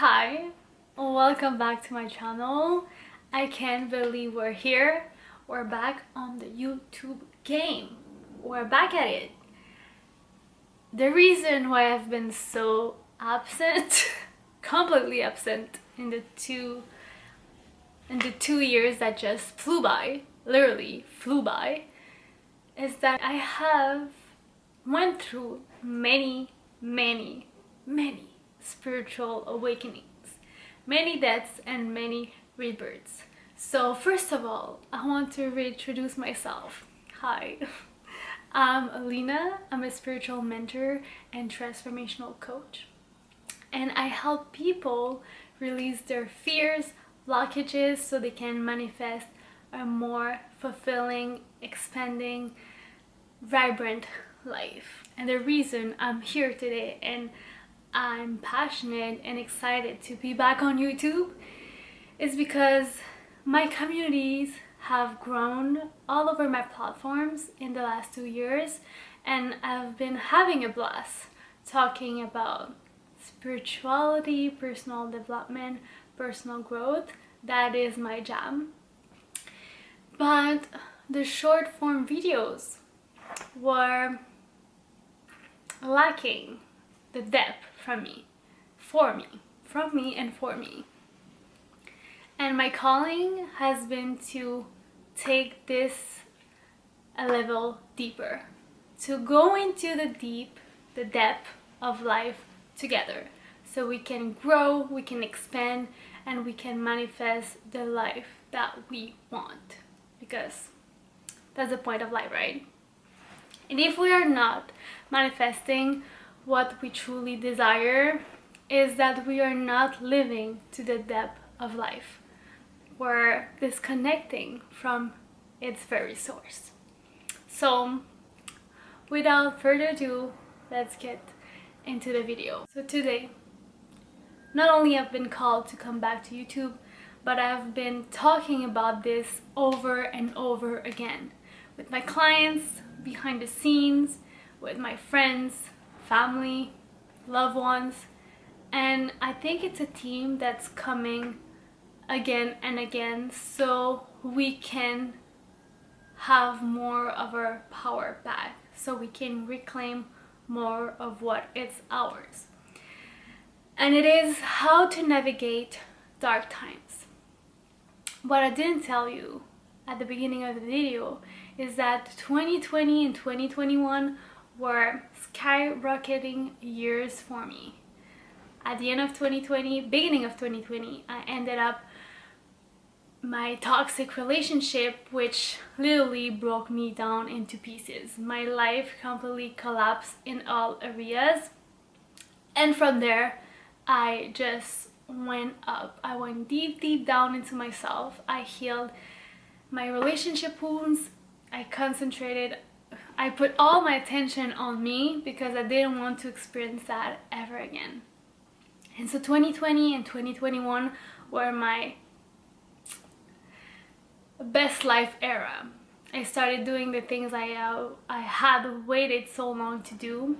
Hi, welcome back to my channel. I can't believe we're here. We're back on the YouTube game. We're back at it. The reason why I've been so absent, completely absent in the two years that just flew by, literally flew by, is that I have went through many spiritual awakenings, many deaths and many rebirths. So first of all, I want to reintroduce myself. Hi, I'm Alina. I'm a spiritual mentor and transformational coach, and I help people release their fears, blockages, so they can manifest a more fulfilling, expanding, vibrant life. And the reason I'm here today and I'm passionate and excited to be back on YouTube is because my communities have grown all over my platforms in the last 2 years, and I've been having a blast talking about spirituality, personal development, personal growth. That is my jam. But the short form videos were lacking the depth from me, and for me. And my calling has been to take this a level deeper, to go into the depth of life together, so we can grow, we can expand, and we can manifest the life that we want, because that's the point of life, right? And if we are not manifesting what we truly desire, is that we are not living to the depth of life. We're disconnecting from its very source. So without further ado, let's get into the video. So today, not only have been called to come back to YouTube, but I've been talking about this over and over again with my clients, behind the scenes, with my friends, family, loved ones, and I think it's a theme that's coming again and again, so we can have more of our power back, so we can reclaim more of what is ours. And it is how to navigate dark times. What I didn't tell you at the beginning of the video is that 2020 and 2021 were skyrocketing years for me. At the end of 2020, beginning of 2020, I ended up my toxic relationship, which literally broke me down into pieces. My life completely collapsed in all areas, and from there I just went up. I went deep down into myself. I healed my relationship wounds. I put all my attention on me because I didn't want to experience that ever again. And so 2020 and 2021 were my best life era. I started doing the things I had waited so long to do,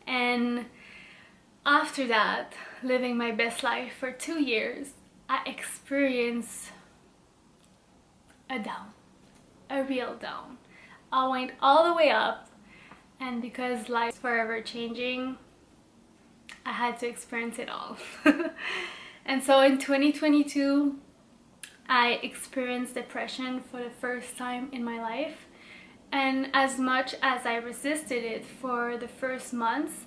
and after that, living my best life for 2 years, I experienced a down, a real down. I went all the way up, and because life is forever changing, I had to experience it all. And so in 2022, I experienced depression for the first time in my life, and as much as I resisted it for the first months,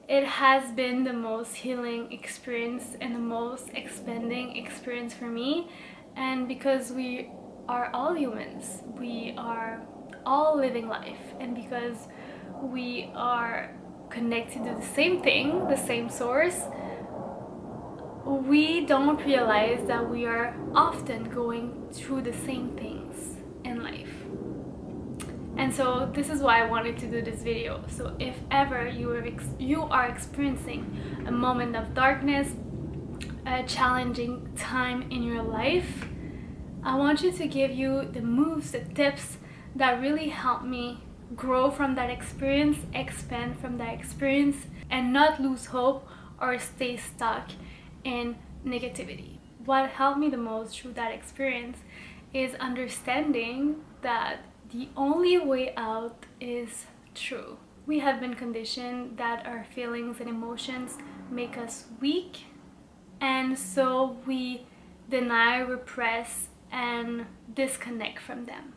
it has been the most healing experience and the most expanding experience for me. And because we are all humans, we are all living life, and because we are connected to the same thing, the same source, we don't realize that we are often going through the same things in life. And so this is why I wanted to do this video. So if ever you are experiencing a moment of darkness, a challenging time in your life, I want you to give you the moves, the tips that really help me grow from that experience, expand from that experience, and not lose hope or stay stuck in negativity. What helped me the most through that experience is understanding that the only way out is true. We have been conditioned that our feelings and emotions make us weak, and so we deny, repress, and disconnect from them.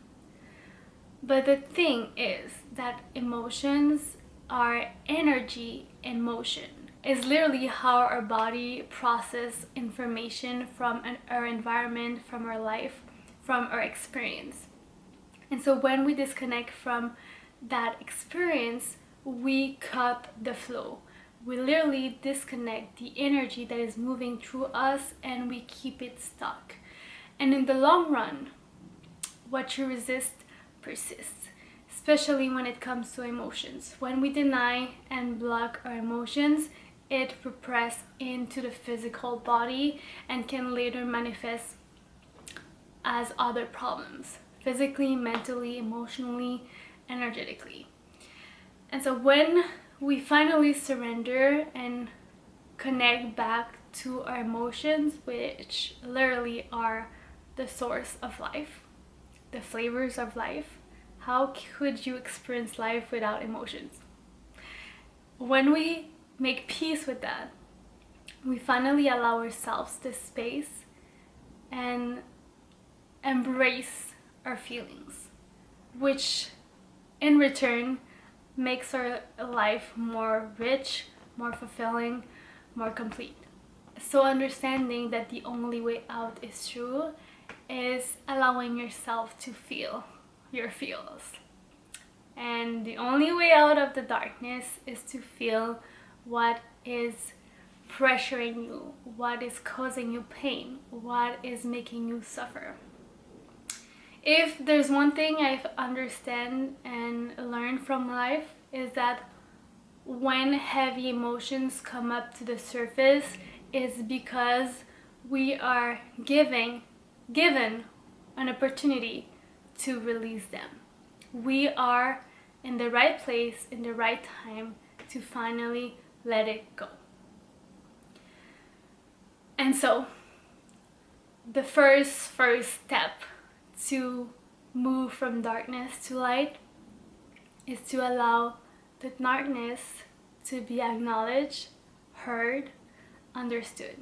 But the thing is that emotions are energy in motion. It's literally how our body processes information from our environment, from our life, from our experience. And so when we disconnect from that experience, we cut the flow. We literally disconnect the energy that is moving through us, and we keep it stuck. And in the long run, what you resist persists, especially when it comes to emotions. When we deny and block our emotions, it represses into the physical body and can later manifest as other problems, physically, mentally, emotionally, energetically. And so when we finally surrender and connect back to our emotions, which literally are the source of life, the flavors of life, how could you experience life without emotions? When we make peace with that, we finally allow ourselves this space and embrace our feelings, which in return makes our life more rich, more fulfilling, more complete. So understanding that the only way out is true is allowing yourself to feel your feels. And the only way out of the darkness is to feel what is pressuring you, what is causing you pain, what is making you suffer. If there's one thing I've understand and learned from life, is that when heavy emotions come up to the surface is because we are given an opportunity to release them. We are in the right place, in the right time to finally let it go. And so the first step to move from darkness to light is to allow the darkness to be acknowledged, heard, understood.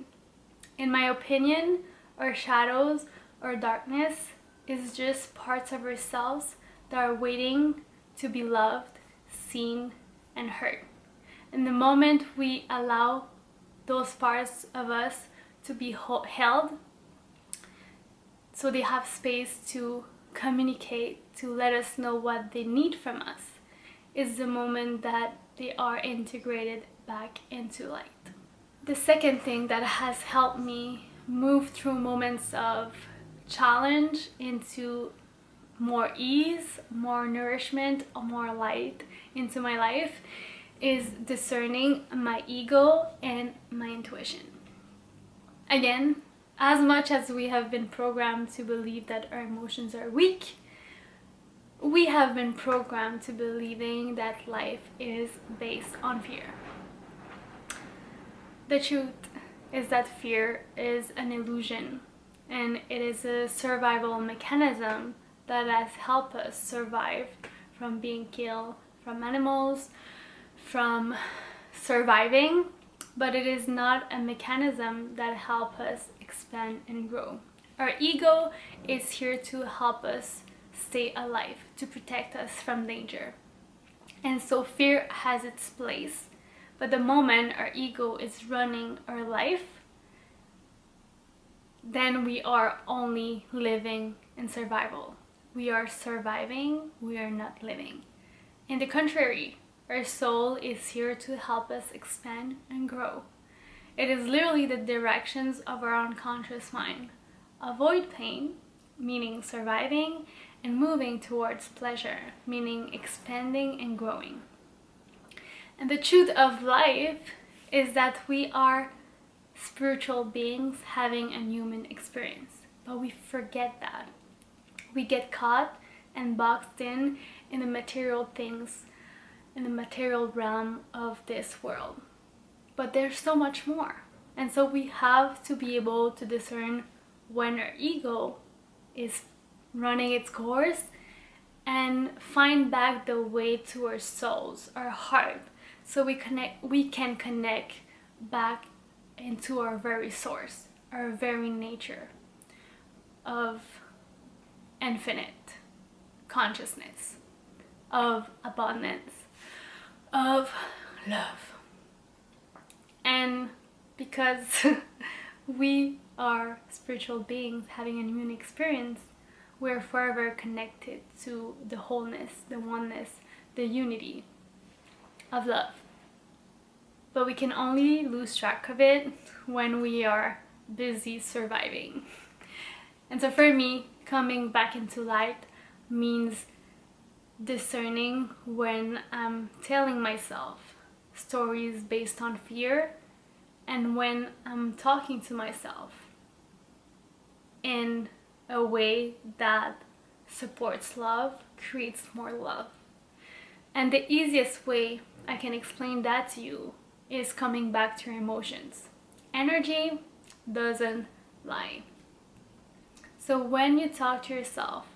In my opinion, our shadows or darkness is just parts of ourselves that are waiting to be loved, seen, and heard. And the moment we allow those parts of us to be held, so they have space to communicate, to let us know what they need from us, is the moment that they are integrated back into light. The second thing that has helped me move through moments of challenge into more ease, more nourishment, or more light into my life is discerning my ego and my intuition. Again, as much as we have been programmed to believe that our emotions are weak, we have been programmed to believing that life is based on fear. The truth is that fear is an illusion, and it is a survival mechanism that has helped us survive from being killed from animals, from surviving, but it is not a mechanism that helps us expand and grow. Our ego is here to help us stay alive, to protect us from danger. And so fear has its place, but the moment our ego is running our life, then we are only living in survival. We are surviving, we are not living. On the contrary, our soul is here to help us expand and grow. It is literally the directions of our unconscious mind. Avoid pain, meaning surviving, and moving towards pleasure, meaning expanding and growing. And the truth of life is that we are spiritual beings having a human experience, but we forget that. We get caught and boxed in the material things, in the material realm of this world. But there's so much more. And so we have to be able to discern when our ego is running its course and find back the way to our souls, our heart, so we can connect back into our very source, our very nature of infinite consciousness, of abundance, of love. And because we are spiritual beings having a human experience, we're forever connected to the wholeness, the oneness, the unity of love. But we can only lose track of it when we are busy surviving. And so for me, coming back into light means discerning when I'm telling myself stories based on fear and when I'm talking to myself in a way that supports love, creates more love. And the easiest way I can explain that to you is coming back to your emotions. Energy doesn't lie. So when you talk to yourself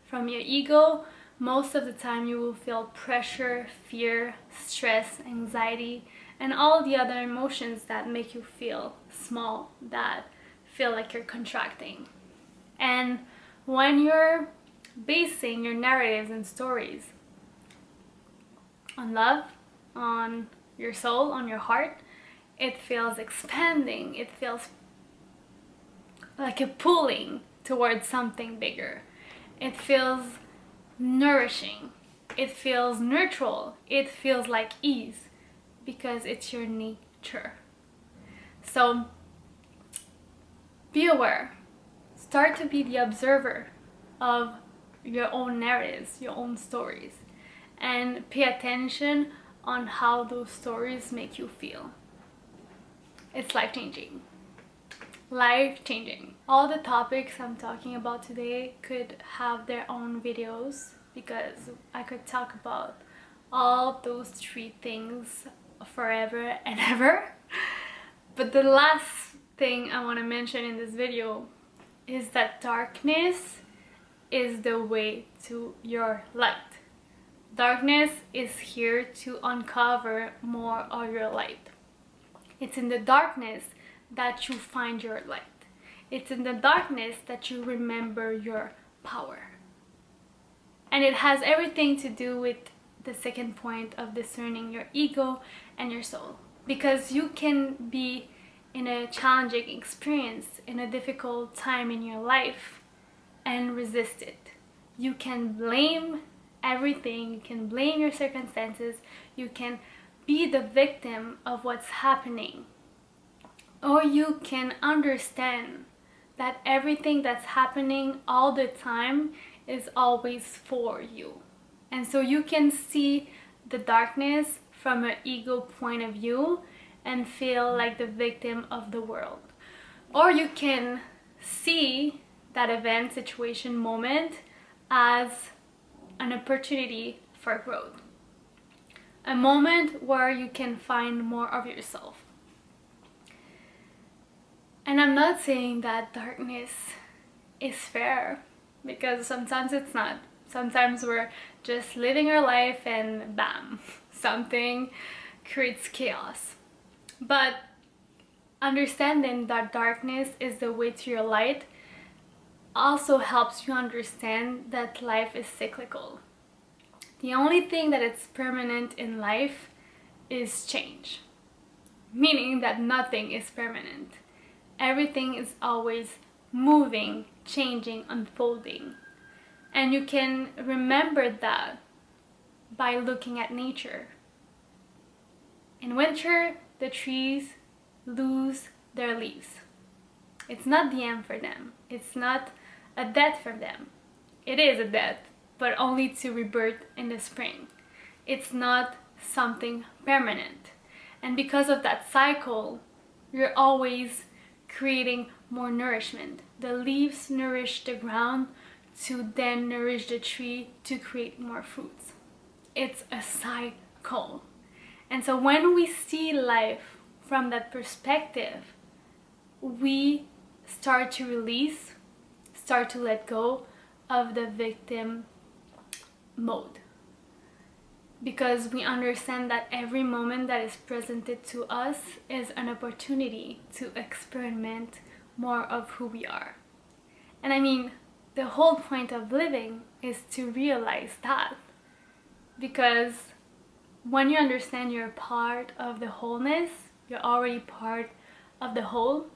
from your ego, most of the time you will feel pressure, fear, stress, anxiety, and all the other emotions that make you feel small, that feel like you're contracting. And when you're basing your narratives and stories on love, on your soul, on your heart, it feels expanding, it feels like a pulling towards something bigger. It feels nourishing, it feels neutral, it feels like ease, because it's your nature. So be aware, start to be the observer of your own narratives, your own stories, and pay attention on how those stories make you feel. It's life-changing. Life-changing. All the topics I'm talking about today could have their own videos, because I could talk about all those 3 things forever and ever. But the last thing I want to mention in this video is that darkness is the way to your light. Darkness is here to uncover more of your light. It's in the darkness that you find your light. It's in the darkness that you remember your power. And it has everything to do with the second point of discerning your ego and your soul. Because you can be in a challenging experience, in a difficult time in your life, and resist it. You can blame everything, you can blame your circumstances, you can be the victim of what's happening. Or you can understand that everything that's happening all the time is always for you. And so you can see the darkness from an ego point of view and feel like the victim of the world. Or you can see that event, situation, moment as an opportunity for growth. A moment where you can find more of yourself. And I'm not saying that darkness is fair, because sometimes it's not. Sometimes we're just living our life and bam, something creates chaos. But understanding that darkness is the way to your light also helps you understand that life is cyclical. The only thing that is permanent in life is change, meaning that nothing is permanent. Everything is always moving, changing, unfolding. And you can remember that by looking at nature. In winter, the trees lose their leaves. It's not the end for them. It's not a death for them. It is a death, but only to rebirth in the spring. It's not something permanent. And because of that cycle, you're always creating more nourishment. The leaves nourish the ground to then nourish the tree to create more fruits. It's a cycle. And so when we see life from that perspective, we start to release, start to let go of the victim mode. Because we understand that every moment that is presented to us is an opportunity to experiment more of who we are. And I mean, the whole point of living is to realize that. Because when you understand you're part of the wholeness, you're already part of the whole,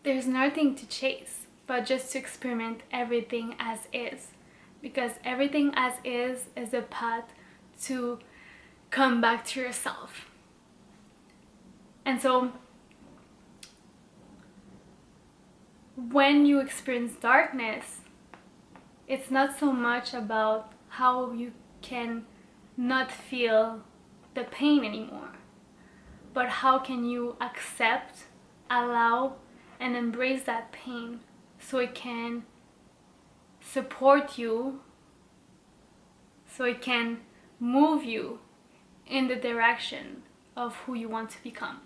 there's nothing to chase, but just to experiment everything as is. Because everything as is a path to come back to yourself. And so when you experience darkness, it's not so much about how you can not feel the pain anymore, but how can you accept, allow, and embrace that pain so it can support you, so it can move you in the direction of who you want to become.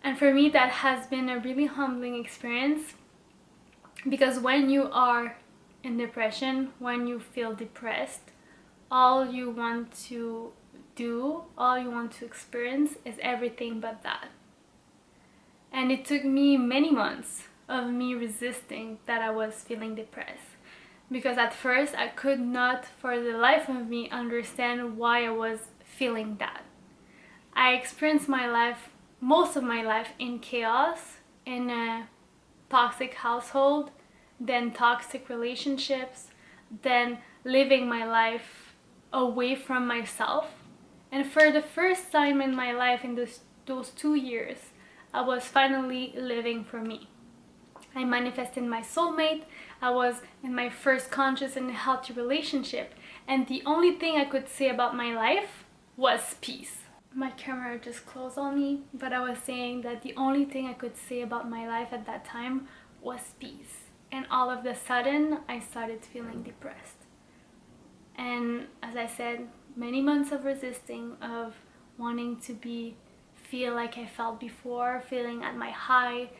And for me, that has been a really humbling experience, because when you are in depression, when you feel depressed, all you want to do, all you want to experience is everything but that. And it took me many months of me resisting that I was feeling depressed, because at first I could not for the life of me understand why I was feeling that. I experienced my life, most of my life, in chaos, in a toxic household, then toxic relationships, then living my life away from myself. And for the first time in my life, in those 2 years, I was finally living for me. I manifested my soulmate, I was in my first conscious and healthy relationship, and the only thing I could say about my life was peace. My camera just closed on me, but I was saying that the only thing I could say about my life at that time was peace. And all of a sudden, I started feeling depressed. And as I said, many months of resisting, of wanting to feel like I felt before, feeling at my high,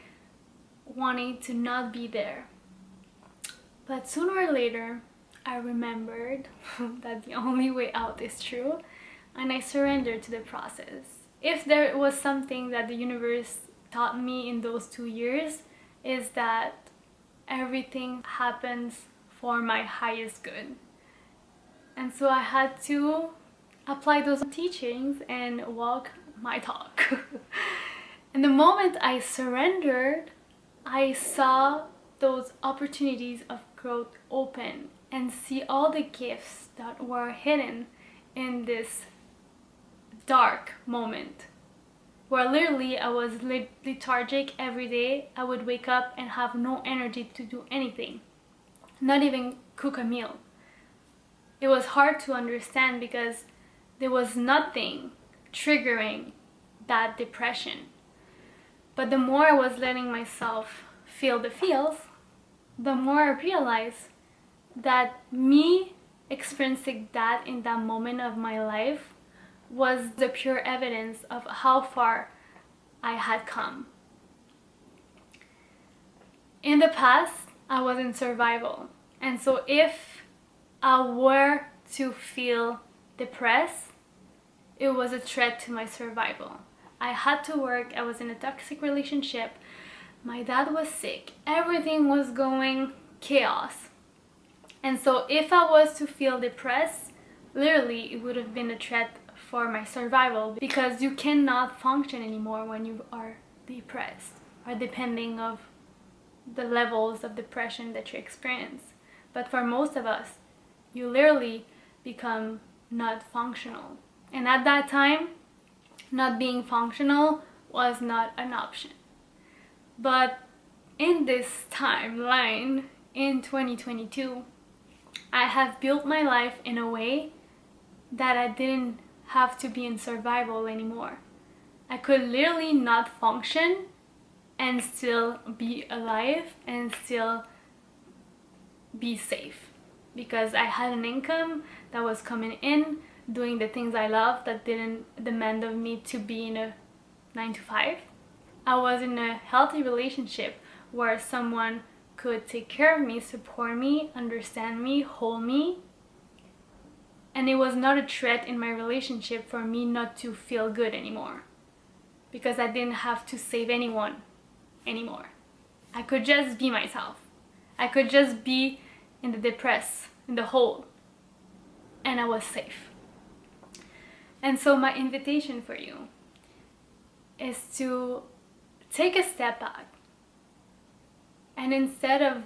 wanting to not be there. But sooner or later, I remembered that the only way out is true, and I surrendered to the process. If there was something that the universe taught me in those 2 years, is that everything happens for my highest good. And so I had to apply those teachings and walk my talk. And the moment I surrendered, I saw those opportunities of growth open and see all the gifts that were hidden in this dark moment, where literally I was lethargic every day. I would wake up and have no energy to do anything, not even cook a meal. It was hard to understand because there was nothing triggering that depression. But the more I was letting myself feel the feels, the more I realized that me experiencing that in that moment of my life was the pure evidence of how far I had come. In the past, I was in survival. And so if I were to feel depressed, it was a threat to my survival. I had to work, I was in a toxic relationship, my dad was sick, everything was going chaos. And so if I was to feel depressed, literally it would have been a threat for my survival, because you cannot function anymore when you are depressed, or depending of the levels of depression that you experience. But for most of us, you literally become not functional. And at that time, not being functional was not an option. But in this timeline, in 2022, I have built my life in a way that I didn't have to be in survival anymore. I could literally not function and still be alive and still be safe, because I had an income that was coming in, doing the things I love that didn't demand of me to be in a 9 to 5. I was in a healthy relationship where someone could take care of me, support me, understand me, hold me. And it was not a threat in my relationship for me not to feel good anymore, because I didn't have to save anyone anymore. I could just be myself. I could just be in the hole, and I was safe. And so my invitation for you is to take a step back, and instead of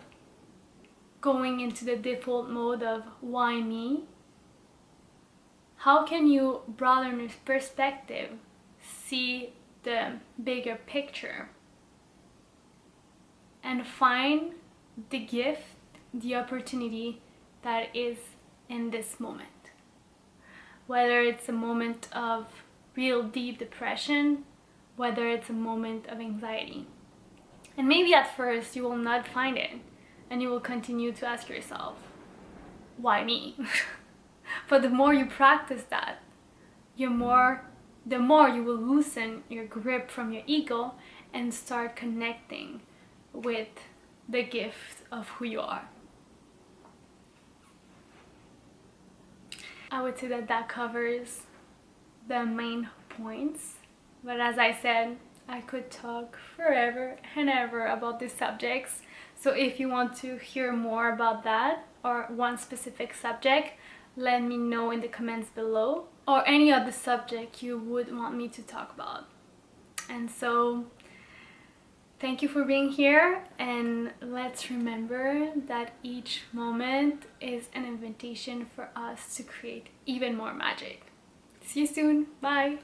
going into the default mode of why me, how can you broaden your perspective, see the bigger picture, and find the gift, the opportunity that is in this moment? Whether it's a moment of real deep depression, whether it's a moment of anxiety. And maybe at first you will not find it, and you will continue to ask yourself, why me? But the more you practice that, the more you will loosen your grip from your ego and start connecting with the gift of who you are. I would say that covers the main points, but as I said, I could talk forever and ever about these subjects. So if you want to hear more about that or one specific subject, let me know in the comments below, or any other subject you would want me to talk about. And so thank you for being here, and let's remember that each moment is an invitation for us to create even more magic. See you soon. Bye.